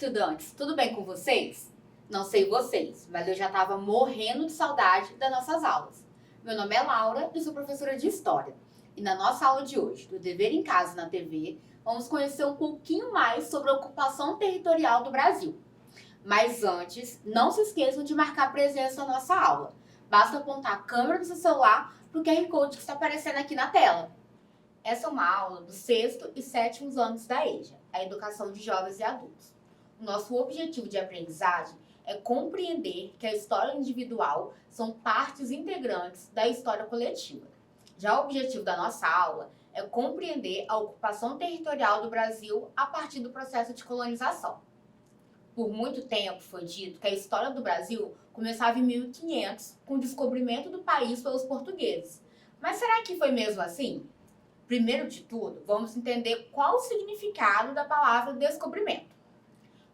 estudantes, tudo bem com vocês? Não sei vocês, mas eu já estava morrendo de saudade das nossas aulas. Meu nome é Laura e sou professora de História. E na nossa aula de hoje, do Dever em Casa na TV, vamos conhecer um pouquinho mais sobre a ocupação territorial do Brasil. Mas antes, não se esqueçam de marcar presença na nossa aula. Basta apontar a câmera do seu celular para o QR Code que está aparecendo aqui na tela. Essa é uma aula dos 6º e 7º anos da EJA, a Educação de Jovens e Adultos. O nosso objetivo de aprendizagem é compreender que a história individual são partes integrantes da história coletiva. Já o objetivo da nossa aula é compreender a ocupação territorial do Brasil a partir do processo de colonização. Por muito tempo foi dito que a história do Brasil começava em 1500, com o descobrimento do país pelos portugueses. Mas será que foi mesmo assim? Primeiro de tudo, vamos entender qual o significado da palavra descobrimento.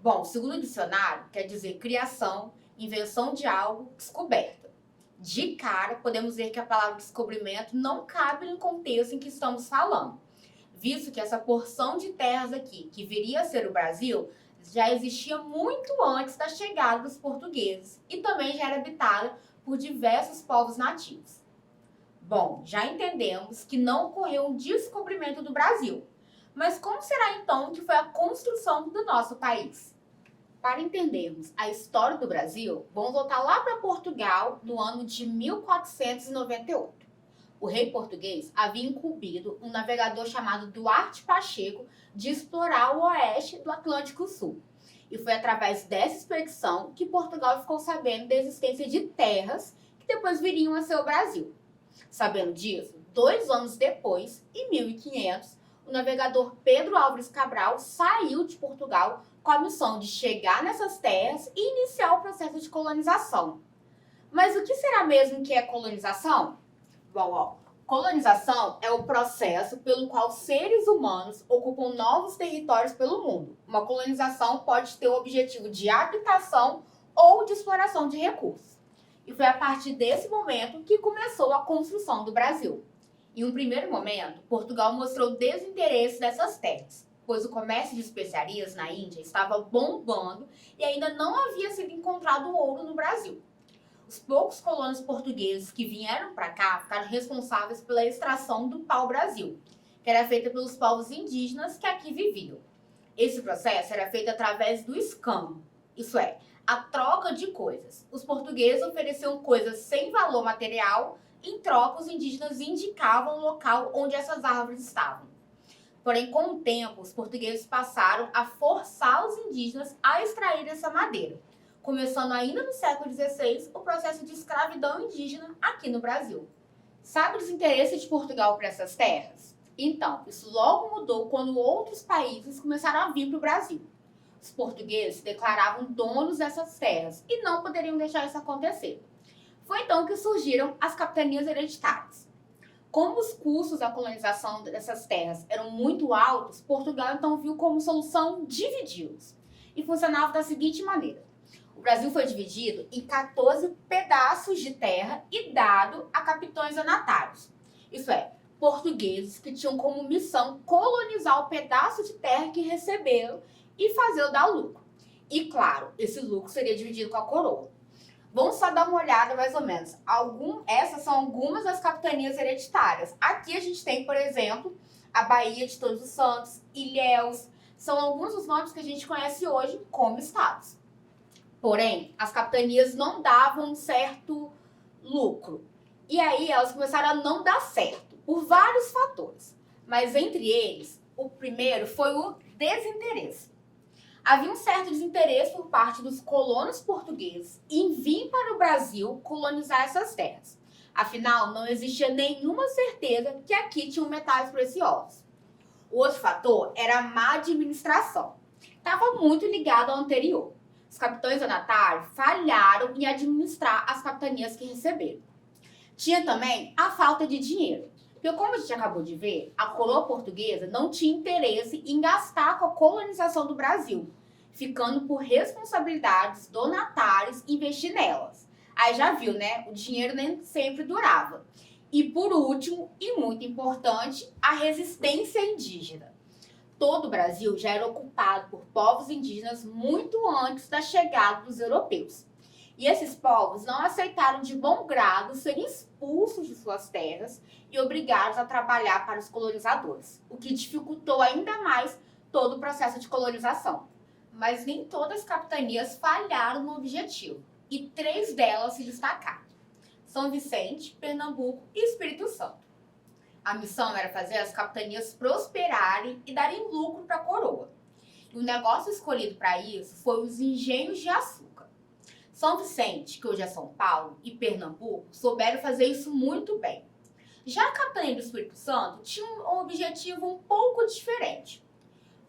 Bom, segundo o dicionário, quer dizer criação, invenção de algo, descoberta. De cara, podemos ver que a palavra descobrimento não cabe no contexto em que estamos falando, visto que essa porção de terras aqui, que viria a ser o Brasil, já existia muito antes da chegada dos portugueses e também já era habitada por diversos povos nativos. Bom, já entendemos que não ocorreu um descobrimento do Brasil. Mas como será então que foi a construção do nosso país? Para entendermos a história do Brasil, vamos voltar lá para Portugal no ano de 1498. O rei português havia incumbido um navegador chamado Duarte Pacheco de explorar o oeste do Atlântico Sul. E foi através dessa expedição que Portugal ficou sabendo da existência de terras que depois viriam a ser o Brasil. Sabendo disso, 2 anos depois, em 1500, o navegador Pedro Álvares Cabral saiu de Portugal com a missão de chegar nessas terras e iniciar o processo de colonização. Mas o que será mesmo que é colonização? Bom, colonização é o processo pelo qual seres humanos ocupam novos territórios pelo mundo. Uma colonização pode ter o objetivo de habitação ou de exploração de recursos. E foi a partir desse momento que começou a construção do Brasil. Em um primeiro momento, Portugal mostrou desinteresse dessas terras, pois o comércio de especiarias na Índia estava bombando e ainda não havia sido encontrado ouro no Brasil. Os poucos colonos portugueses que vieram para cá ficaram responsáveis pela extração do pau-brasil, que era feita pelos povos indígenas que aqui viviam. Esse processo era feito através do escambo, isso é, a troca de coisas. Os portugueses ofereciam coisas sem valor material, em troca os indígenas indicavam o local onde essas árvores estavam. Porém, com o tempo, os portugueses passaram a forçar os indígenas a extrair essa madeira, começando ainda no século XVI o processo de escravidão indígena aqui no Brasil. Sabe o desinteresse de Portugal por essas terras? Então, isso logo mudou quando outros países começaram a vir para o Brasil. Os portugueses se declaravam donos dessas terras e não poderiam deixar isso acontecer. Foi então que surgiram as capitanias hereditárias. Como os custos da colonização dessas terras eram muito altos, Portugal então viu como solução dividi-los. E funcionava da seguinte maneira. O Brasil foi dividido em 14 pedaços de terra e dado a capitães donatários. Isso é, portugueses que tinham como missão colonizar o pedaço de terra que receberam e fazer-o dar lucro. E claro, esse lucro seria dividido com a coroa. Vamos só dar uma olhada mais ou menos. Essas são algumas das capitanias hereditárias. Aqui a gente tem, por exemplo, a Baía de Todos os Santos, Ilhéus. São alguns dos nomes que a gente conhece hoje como estados. Porém, as capitanias não davam um certo lucro. E aí elas começaram a não dar certo, por vários fatores. Mas entre eles, o primeiro foi o desinteresse. Havia um certo desinteresse por parte dos colonos portugueses em vir para o Brasil colonizar essas terras. Afinal, não existia nenhuma certeza que aqui tinham metais preciosos. O outro fator era a má administração. Estava muito ligado ao anterior. Os capitães donatários falharam em administrar as capitanias que receberam. Tinha também a falta de dinheiro. Porque, como a gente acabou de ver, a coroa portuguesa não tinha interesse em gastar com a colonização do Brasil, ficando por responsabilidades donatários investir nelas. Aí já viu, né? O dinheiro nem sempre durava. E por último, e muito importante, a resistência indígena. todo o Brasil já era ocupado por povos indígenas muito antes da chegada dos europeus. E esses povos não aceitaram de bom grado serem expulsos de suas terras e obrigados a trabalhar para os colonizadores, o que dificultou ainda mais todo o processo de colonização. Mas nem todas as capitanias falharam no objetivo, e 3 delas se destacaram: São Vicente, Pernambuco e Espírito Santo. A missão era fazer as capitanias prosperarem e darem lucro para a coroa. E o negócio escolhido para isso foi os engenhos de açúcar. São Vicente, que hoje é São Paulo, e Pernambuco souberam fazer isso muito bem. Já a capitania do Espírito Santo tinha um objetivo um pouco diferente.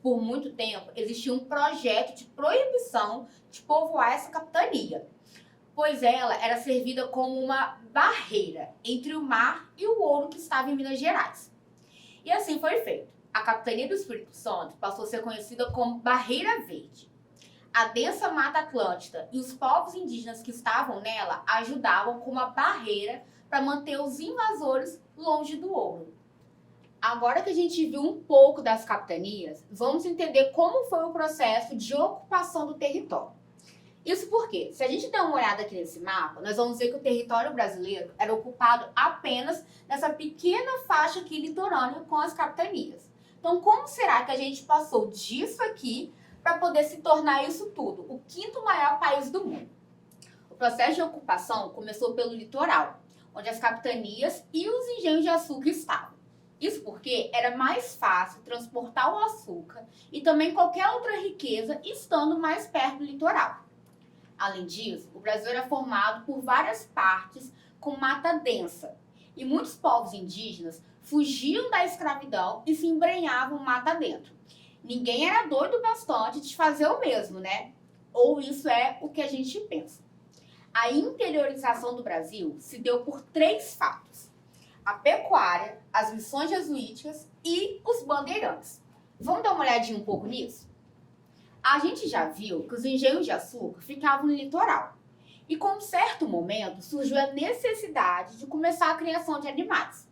Por muito tempo, existia um projeto de proibição de povoar essa capitania, pois ela era servida como uma barreira entre o mar e o ouro que estava em Minas Gerais. E assim foi feito. A capitania do Espírito Santo passou a ser conhecida como Barreira Verde. A densa Mata Atlântica e os povos indígenas que estavam nela ajudavam como uma barreira para manter os invasores longe do ouro. Agora que a gente viu um pouco das capitanias, vamos entender como foi o processo de ocupação do território. Isso porque, se a gente der uma olhada aqui nesse mapa, nós vamos ver que o território brasileiro era ocupado apenas nessa pequena faixa aqui litorânea com as capitanias. Então, como será que a gente passou disso aqui para poder se tornar isso tudo, o 5º maior país do mundo? O processo de ocupação começou pelo litoral, onde as capitanias e os engenhos de açúcar estavam. Isso porque era mais fácil transportar o açúcar e também qualquer outra riqueza estando mais perto do litoral. Além disso, o Brasil era formado por várias partes com mata densa, e muitos povos indígenas fugiam da escravidão e se embrenhavam mata dentro. Ninguém era doido bastante de fazer o mesmo, né? Ou isso é o que a gente pensa. A interiorização do Brasil se deu por 3 fatos: a pecuária, as missões jesuíticas e os bandeirantes. Vamos dar uma olhadinha um pouco nisso? A gente já viu que os engenhos de açúcar ficavam no litoral. E com um certo momento surgiu a necessidade de começar a criação de animais.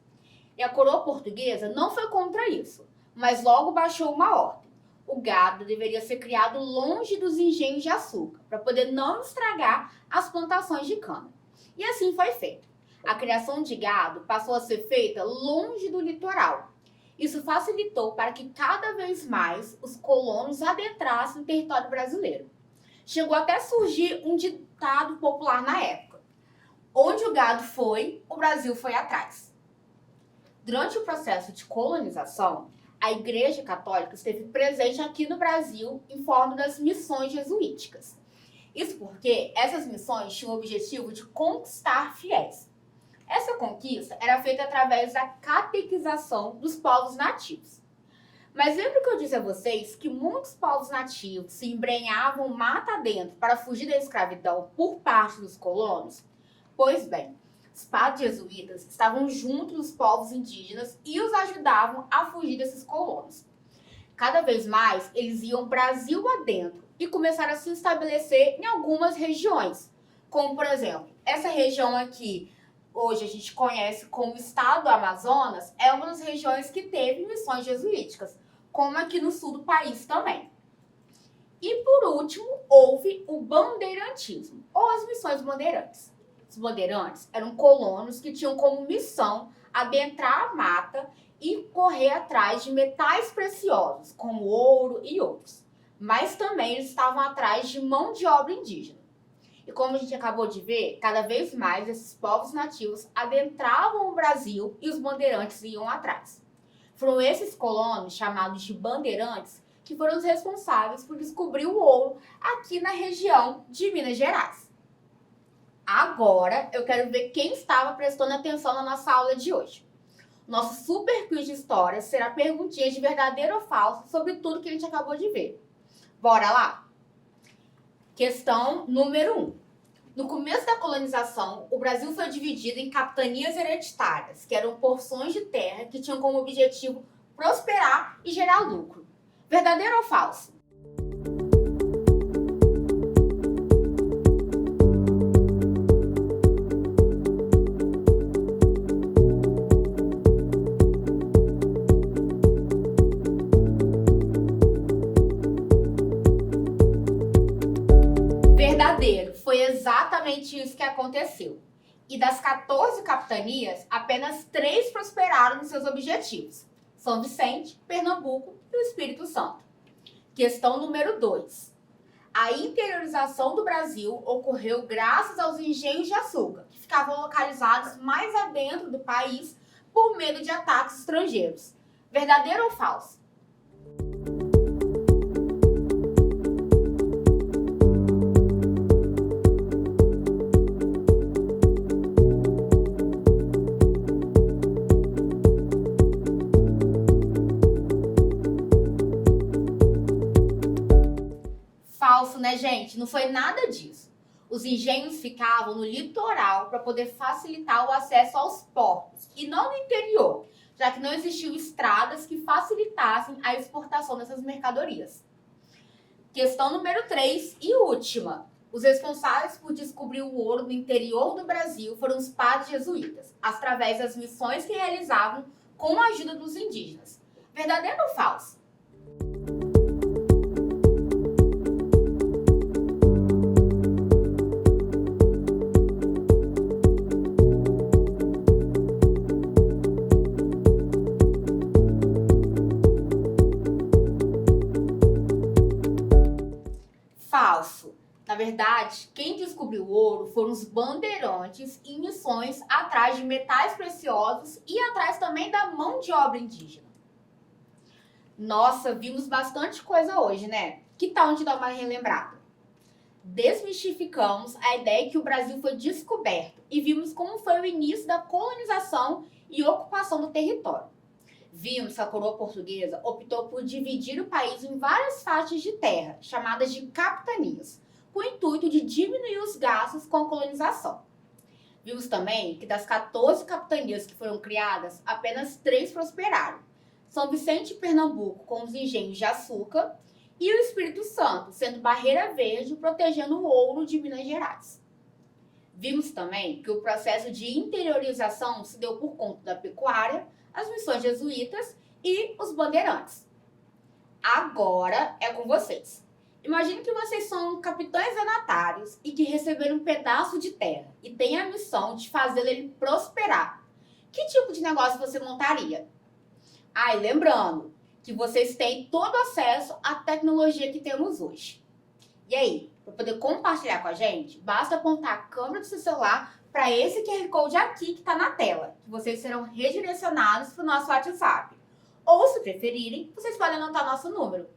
E a coroa portuguesa não foi contra isso, mas logo baixou uma ordem. O gado deveria ser criado longe dos engenhos de açúcar, para poder não estragar as plantações de cana. E assim foi feito. A criação de gado passou a ser feita longe do litoral. Isso facilitou para que cada vez mais os colonos adentrassem o território brasileiro. Chegou até a surgir um ditado popular na época: onde o gado foi, o Brasil foi atrás. Durante o processo de colonização, a Igreja Católica esteve presente aqui no Brasil em forma das missões jesuíticas. Isso porque essas missões tinham o objetivo de conquistar fiéis. Essa conquista era feita através da catequização dos povos nativos. Mas lembra que eu disse a vocês que muitos povos nativos se embrenhavam mata dentro para fugir da escravidão por parte dos colonos? Pois bem, os padres jesuítas estavam junto dos povos indígenas e os ajudavam a fugir desses colonos. Cada vez mais, eles iam Brasil adentro e começaram a se estabelecer em algumas regiões. Como, por exemplo, essa região aqui, hoje a gente conhece como Estado do Amazonas, é uma das regiões que teve missões jesuíticas, como aqui no sul do país também. E, por último, houve o bandeirantismo, ou as missões bandeirantes. Os bandeirantes eram colonos que tinham como missão adentrar a mata e correr atrás de metais preciosos, como ouro e outros. Mas também eles estavam atrás de mão de obra indígena. E como a gente acabou de ver, cada vez mais esses povos nativos adentravam o Brasil e os bandeirantes iam atrás. Foram esses colonos, chamados de bandeirantes, que foram os responsáveis por descobrir o ouro aqui na região de Minas Gerais. Agora, eu quero ver quem estava prestando atenção na nossa aula de hoje. Nosso super quiz de história será perguntinhas de verdadeiro ou falso sobre tudo que a gente acabou de ver. Bora lá? Questão número 1. No começo da colonização, o Brasil foi dividido em capitanias hereditárias, que eram porções de terra que tinham como objetivo prosperar e gerar lucro. Verdadeiro ou falso? foi exatamente isso que aconteceu. E das 14 capitanias, apenas 3 prosperaram nos seus objetivos. São Vicente, Pernambuco e o Espírito Santo. Questão número 2. A interiorização do Brasil ocorreu graças aos engenhos de açúcar, que ficavam localizados mais adentro do país por medo de ataques estrangeiros. Verdadeiro ou falso? Falso, né, gente? Não foi nada disso. Os engenhos ficavam no litoral para poder facilitar o acesso aos portos e não no interior, já que não existiam estradas que facilitassem a exportação dessas mercadorias. Questão número 3 e última. Os responsáveis por descobrir o ouro no interior do Brasil foram os padres jesuítas, através das missões que realizavam com a ajuda dos indígenas. Verdadeiro ou falso? Falso. Na verdade, quem descobriu o ouro foram os bandeirantes em missões atrás de metais preciosos e atrás também da mão de obra indígena. Nossa, vimos bastante coisa hoje, né? Que tal de dar uma relembrada? Desmistificamos a ideia que o Brasil foi descoberto e vimos como foi o início da colonização e ocupação do território. Vimos que a coroa portuguesa optou por dividir o país em várias faixas de terra, chamadas de capitanias, com o intuito de diminuir os gastos com a colonização. Vimos também que das 14 capitanias que foram criadas, apenas 3 prosperaram. São Vicente e Pernambuco com os engenhos de açúcar e o Espírito Santo sendo barreira verde protegendo o ouro de Minas Gerais. Vimos também que o processo de interiorização se deu por conta da pecuária, as missões jesuítas e os bandeirantes. Agora é com vocês. Imagine que vocês são capitães donatários e que receberam um pedaço de terra e têm a missão de fazer ele prosperar. Que tipo de negócio você montaria? E lembrando que vocês têm todo acesso à tecnologia que temos hoje. E aí, para poder compartilhar com a gente, basta apontar a câmera do seu celular para esse QR Code aqui que está na tela, que vocês serão redirecionados para o nosso WhatsApp. Ou, se preferirem, vocês podem anotar nosso número.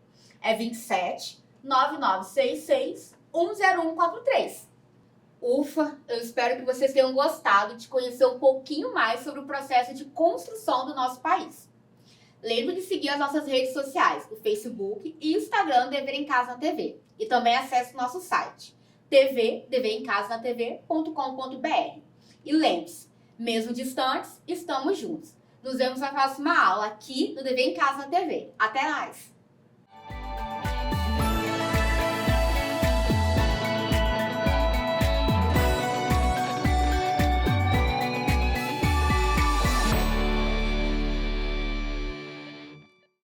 É 27 9966 10143. Ufa, eu espero que vocês tenham gostado de conhecer um pouquinho mais sobre o processo de construção do nosso país. Lembre de seguir as nossas redes sociais, o Facebook e o Instagram Dever em Casa na TV. E também acesse o nosso site, deverencasanaTV.com.br. E lembre-se, mesmo distantes, estamos juntos. Nos vemos na próxima aula aqui no Dever em Casa na TV. Até mais!